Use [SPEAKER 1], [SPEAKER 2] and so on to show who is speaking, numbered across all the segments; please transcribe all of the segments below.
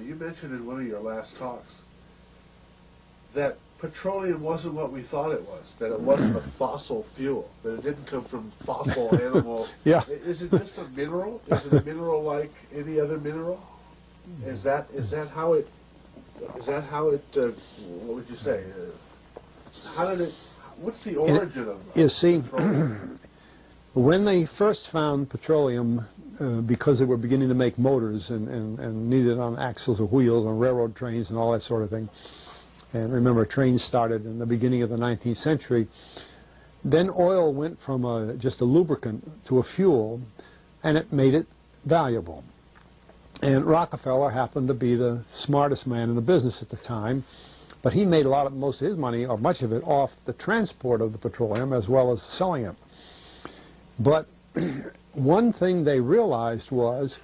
[SPEAKER 1] you mentioned in one of your last talks that petroleum wasn't what we thought it was, that it wasn't a fossil fuel, that it didn't come from fossil animals.
[SPEAKER 2] Yeah.
[SPEAKER 1] Is it just a mineral? Is it a mineral like any other mineral? Is that how it, what would you say? What's the origin of
[SPEAKER 2] you see,
[SPEAKER 1] petroleum?
[SPEAKER 2] when they first found petroleum, because they were beginning to make motors and needed on axles or wheels on railroad trains and all that sort of thing, and remember, trains started in the beginning of the 19th century, then oil went from just a lubricant to a fuel, and it made it valuable. And Rockefeller happened to be the smartest man in the business at the time, but he made most of his money, or much of it, off the transport of the petroleum as well as selling it. But one thing they realized was,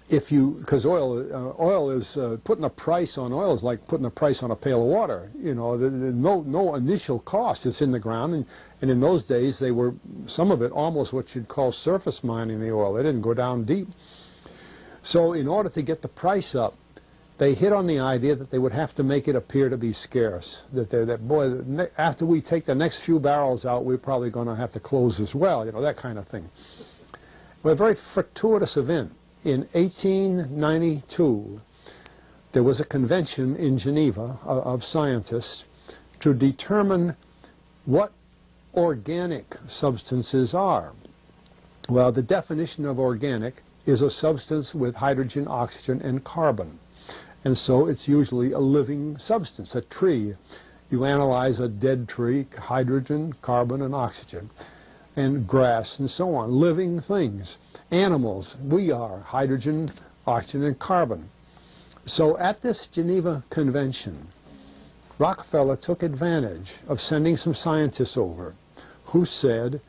[SPEAKER 2] because oil is putting a price on oil is like putting a price on a pail of water. You know, no initial cost. It's in the ground, and in those days they were, some of it almost what you'd call surface mining the oil. They didn't go down deep. So in order to get the price up, they hit on the idea that they would have to make it appear to be scarce. That after we take the next few barrels out, we're probably going to have to close as well. You know, that kind of thing. But a very fortuitous event. In 1892, there was a convention in Geneva of scientists to determine what organic substances are. Well, the definition of organic is a substance with hydrogen, oxygen, and carbon. And so it's usually a living substance, a tree. You analyze a dead tree, hydrogen, carbon, and oxygen, and grass and so on, living things. Animals, we are hydrogen, oxygen, and carbon. So at this Geneva Convention, Rockefeller took advantage of sending some scientists over who said,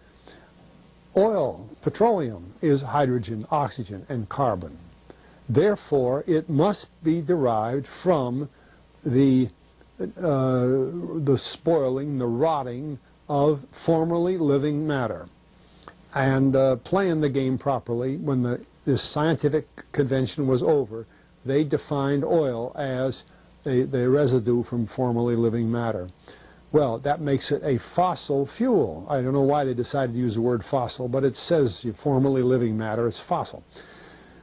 [SPEAKER 2] oil, petroleum, is hydrogen, oxygen, and carbon. Therefore, it must be derived from the spoiling, the rotting of formerly living matter. And playing the game properly, when this scientific convention was over, they defined oil as the residue from formerly living matter. Well, that makes it a fossil fuel. I don't know why they decided to use the word fossil, but it says formerly living matter is fossil.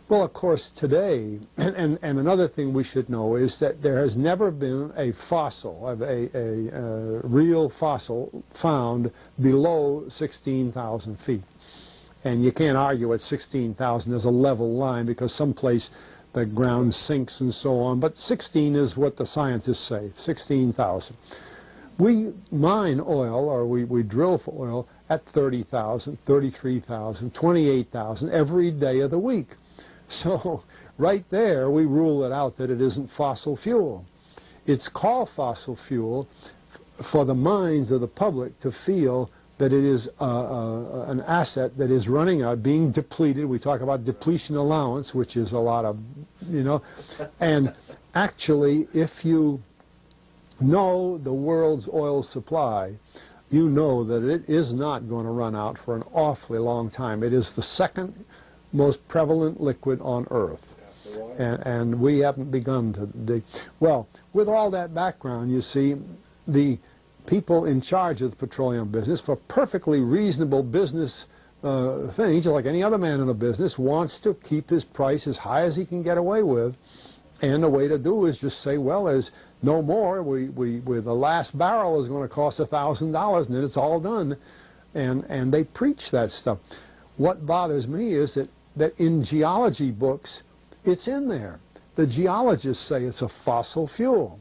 [SPEAKER 2] Well, of course, today, and another thing we should know is that there has never been a fossil, a real fossil, found below 16,000 feet. And you can't argue at 16,000 there's a level line, because someplace the ground sinks and so on. But 16 is what the scientists say, 16,000. We mine oil, or we drill for oil, at 30,000, 33,000, 28,000 every day of the week. So right there we rule it out that it isn't fossil fuel. It's called fossil fuel for the minds of the public to feel that it is an asset that is running out, being depleted. We talk about depletion allowance, which is a lot of, you know. And actually, if you know the world's oil supply, you know that it is not going to run out for an awfully long time. It is the second most prevalent liquid on Earth. And we haven't begun to dig. Well, with all that background, you see, the people in charge of the petroleum business, for perfectly reasonable business things, like any other man in the business, wants to keep his price as high as he can get away with. And the way to do is just say, well, there's no more. The last barrel is going to cost $1,000, and then it's all done. And they preach that stuff. What bothers me is that in geology books, it's in there. The geologists say it's a fossil fuel.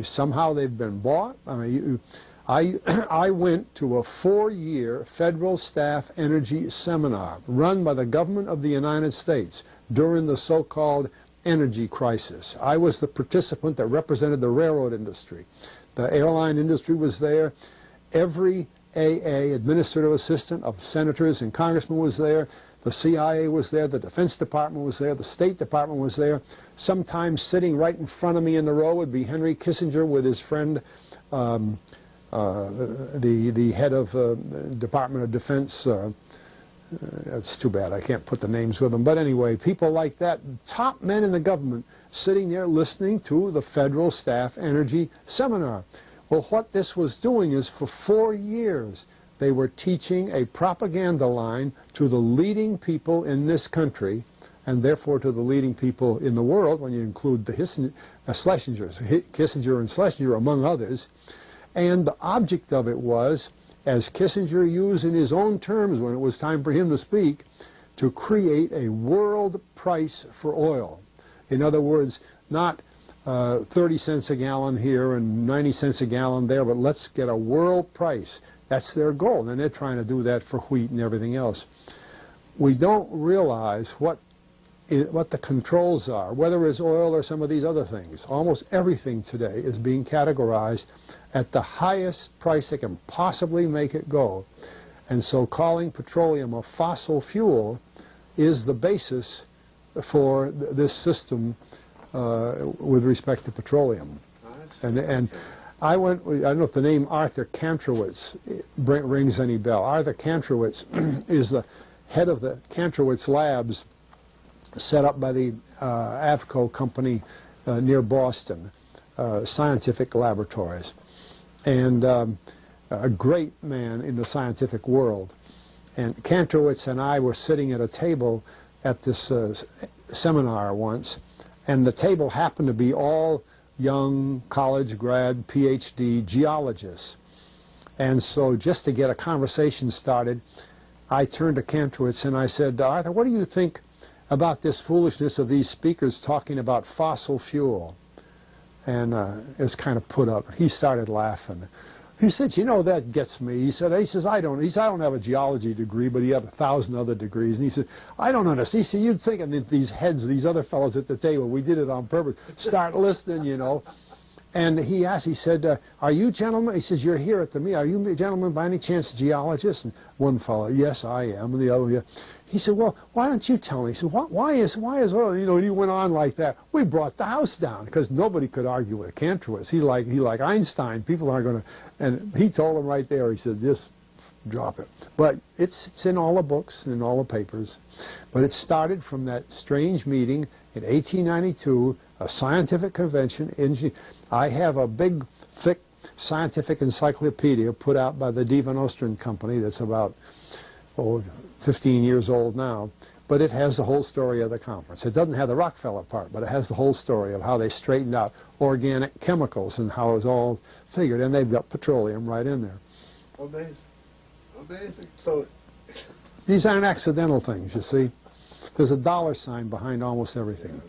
[SPEAKER 2] Somehow they've been bought. I mean, I went to a 4-year federal staff energy seminar run by the government of the United States during the so-called energy crisis. I was the participant that represented the railroad industry. The airline industry was there. Every AA, administrative assistant of senators and congressmen, was there. The CIA was there, the Defense Department was there, the State Department was there. Sometimes sitting right in front of me in the row would be Henry Kissinger with his friend, the head of Department of Defense, It's too bad I can't put the names with them. But anyway, people like that, top men in the government, sitting there listening to the Federal Staff Energy Seminar. Well, what this was doing is for 4 years, they were teaching a propaganda line to the leading people in this country, and therefore to the leading people in the world, when you include the Schlesingers, Kissinger and Schlesinger, among others. And the object of it was, as Kissinger used in his own terms when it was time for him to speak, to create a world price for oil. In other words, not 30 cents a gallon here and 90 cents a gallon there, but let's get a world price. That's their goal, and they're trying to do that for wheat and everything else. We don't realize what the controls are, whether it's oil or some of these other things. Almost everything today is being categorized at the highest price they can possibly make it go. And so calling petroleum a fossil fuel is the basis for this system with respect to petroleum. And I don't know if the name Arthur Kantrowitz rings any bell. Arthur Kantrowitz is the head of the Kantrowitz Labs set up by the Avco company near Boston, scientific laboratories. And a great man in the scientific world. And Kantrowitz and I were sitting at a table at this seminar once, and the table happened to be all young college grad, PhD geologists. And so just to get a conversation started, I turned to Kantrowitz and I said, Arthur, what do you think about this foolishness of these speakers talking about fossil fuel? And it was kind of put up. He started laughing. He said, you know, that gets me. He says, I don't have a geology degree, but he had 1,000 other degrees. And he said, I don't understand. He said, you'd think that these heads, these other fellows at the table, we did it on purpose, start listening, you know. And he asked, he said, are you gentlemen, he says, you're here at the meeting, are you gentlemen by any chance geologists? And one fellow, yes, I am. And the other, yeah. He said, well, why don't you tell me? He said, why is oil, you know, and he went on like that. We brought the house down because nobody could argue with Kantrowitz. He like Einstein. People aren't going to, and he told them right there, he said, just drop it. But it's in all the books and in all the papers. But it started from that strange meeting in 1892, a scientific convention. I have a big, thick scientific encyclopedia put out by the Die Van Oosteren Company that's about 15 years old now, but it has the whole story of the conference. It doesn't have the Rockefeller part, but it has the whole story of how they straightened out organic chemicals and how it was all figured, and they've got petroleum right in there.
[SPEAKER 1] Amazing. Amazing. So
[SPEAKER 2] these aren't accidental things, you see. There's a dollar sign behind almost everything.